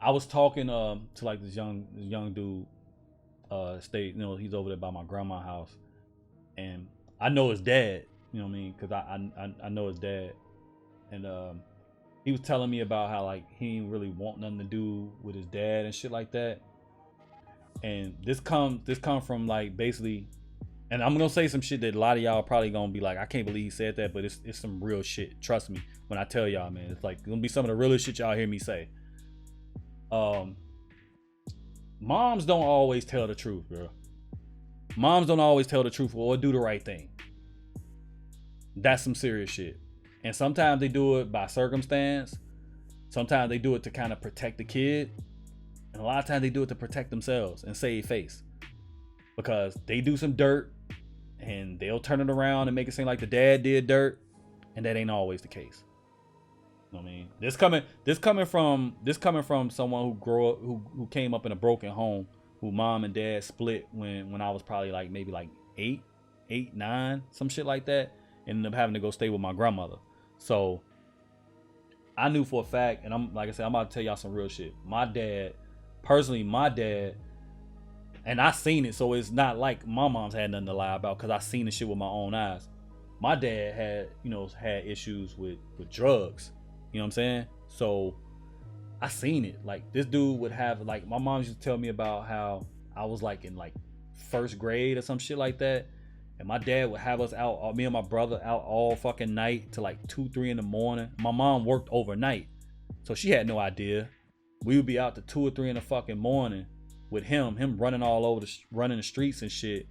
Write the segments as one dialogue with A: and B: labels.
A: I was talking to like this young dude, stayed, he's over there by my grandma's house, and I know his dad, you know what I mean, because I know his dad, and he was telling me about how like he didn't really want nothing to do with his dad and shit like that. And this come from like basically, and I'm gonna say some shit that a lot of y'all probably gonna be like, I can't believe he said that, but it's some real shit. Trust me when I tell y'all, man. It's like gonna be some of the realest shit y'all hear me say. Moms don't always tell the truth, bro. Moms don't always tell the truth or do the right thing. That's some serious shit. And sometimes they do it by circumstance. Sometimes they do it to kind of protect the kid. And a lot of times they do it to protect themselves and save face. Because they do some dirt and they'll turn it around and make it seem like the dad did dirt. And that ain't always the case. You know what I mean? This coming from someone who came up in a broken home, who mom and dad split when I was probably like maybe like 8, 9, some shit like that. And ended up having to go stay with my grandmother. So I knew for a fact, and I'm like I said, I'm about to tell y'all some real shit. My dad, and I seen it, so it's not like my mom's had nothing to lie about, because I seen the shit with my own eyes. My dad had issues with drugs. You know what I'm saying? So I seen it. Like this dude would have, like, my mom used to tell me about how I was like in like first grade or some shit like that. And my dad would have us out, me and my brother out all fucking night to like 2, 3 in the morning. My mom worked overnight, so she had no idea. We would be out to 2 or 3 in the fucking morning with him running all over running the streets and shit.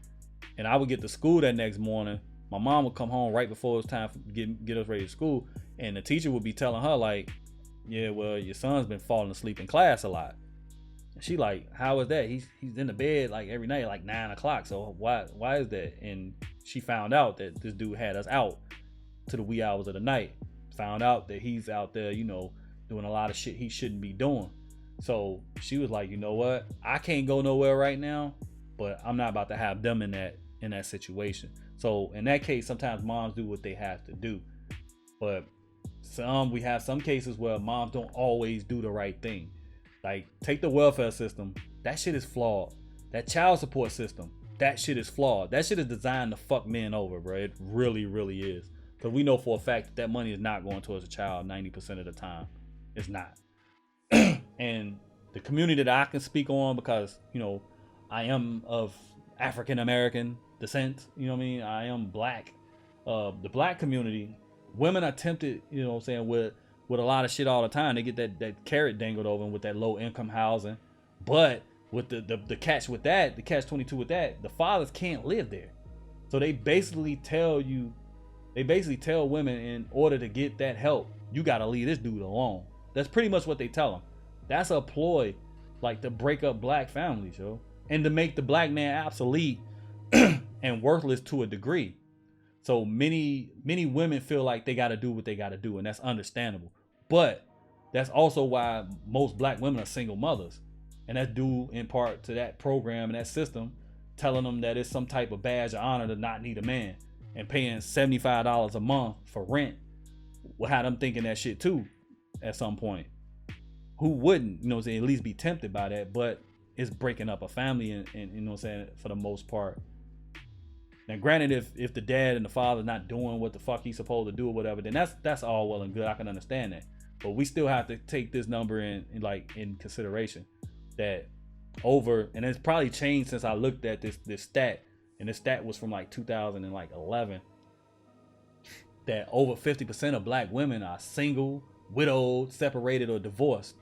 A: And I would get to school that next morning. My mom would come home right before it was time to get us ready to school. And the teacher would be telling her like, yeah, well, your son's been falling asleep in class a lot. And she like, how is that? He's in the bed like every night, like 9 o'clock. So why is that? And she found out that this dude had us out to the wee hours of the night. Found out that he's out there, doing a lot of shit he shouldn't be doing. So she was like, you know what? I can't go nowhere right now, but I'm not about to have them in that situation. So in that case, sometimes moms do what they have to do. But we have some cases where moms don't always do the right thing. Like, take the welfare system. That shit is flawed. That child support system. That shit is flawed. That shit is designed to fuck men over, bro. It really, really is. Because we know for a fact that money is not going towards a child 90% of the time. It's not. And the community that I can speak on, because, I am of African American descent. You know what I mean? I am black. The black community, women are tempted, with a lot of shit all the time. They get that carrot dangled over them with that low income housing. But with the catch with that, the catch 22 with that, the fathers can't live there. So they basically tell women, in order to get that help, you got to leave this dude alone. That's pretty much what they tell them. That's a ploy, like, to break up black families, yo. And to make the black man obsolete and worthless to a degree. So many women feel like they got to do what they got to do, and that's understandable. But that's also why most black women are single mothers. And that's due in part to that program and that system telling them that it's some type of badge of honor to not need a man, and paying $75 a month for rent will have them thinking that shit too at some point. Who wouldn't, at least be tempted by that? But it's breaking up a family, and for the most part. Now, granted, if the dad and the father not doing what the fuck he's supposed to do or whatever, then that's all well and good. I can understand that. But we still have to take this number in consideration. That and it's probably changed since I looked at this stat, and this stat was from like 2011. That over 50% of black women are single, widowed, separated, or divorced.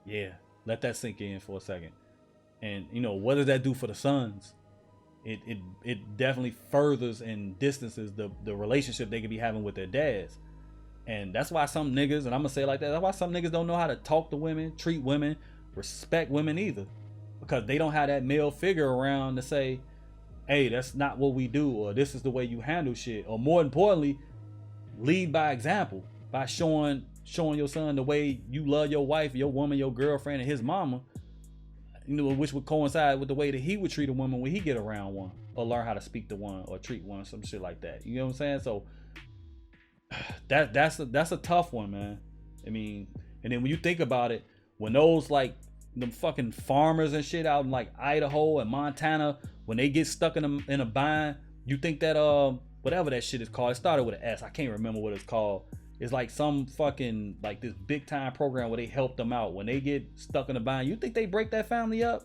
A: Yeah, let that sink in for a second. And what does that do for the sons? It definitely furthers and distances the relationship they could be having with their dads. And that's why some niggas, and I'm gonna say it like that, that's why some niggas don't know how to talk to women, treat women, respect women either. Because they don't have that male figure around to say, hey, that's not what we do, or this is the way you handle shit. Or more importantly, lead by example, by showing your son the way you love your wife, your woman, your girlfriend, and his mama. Which would coincide with the way that he would treat a woman when he get around one, or learn how to speak to one, or treat one, some shit like that. You know what I'm saying? So that's a tough one, man. I mean, and then when you think about it, when those like them fucking farmers and shit out in like Idaho and Montana, when they get stuck in a bind, you think that whatever that shit is called, it started with an S, I can't remember what it's called. It's like some fucking like this big time program where they help them out when they get stuck in a bind. You think they break that family up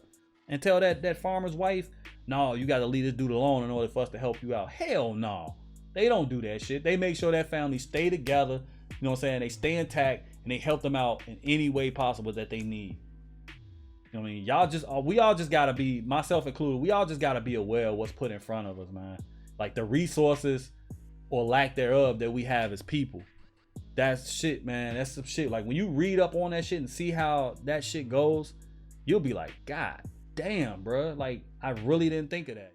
A: and tell that farmer's wife, no, you got to leave this dude alone in order for us to help you out? Hell no. They don't do that shit. They make sure that family stay together, you know what I'm saying? They stay intact and they help them out in any way possible that they need. You know what I mean? We all just gotta be, myself included, we all just gotta be aware of what's put in front of us, man. Like the resources or lack thereof that we have as people. That's shit, man. That's some shit. Like when you read up on that shit and see how that shit goes, you'll be like, God damn, bro. Like I really didn't think of that.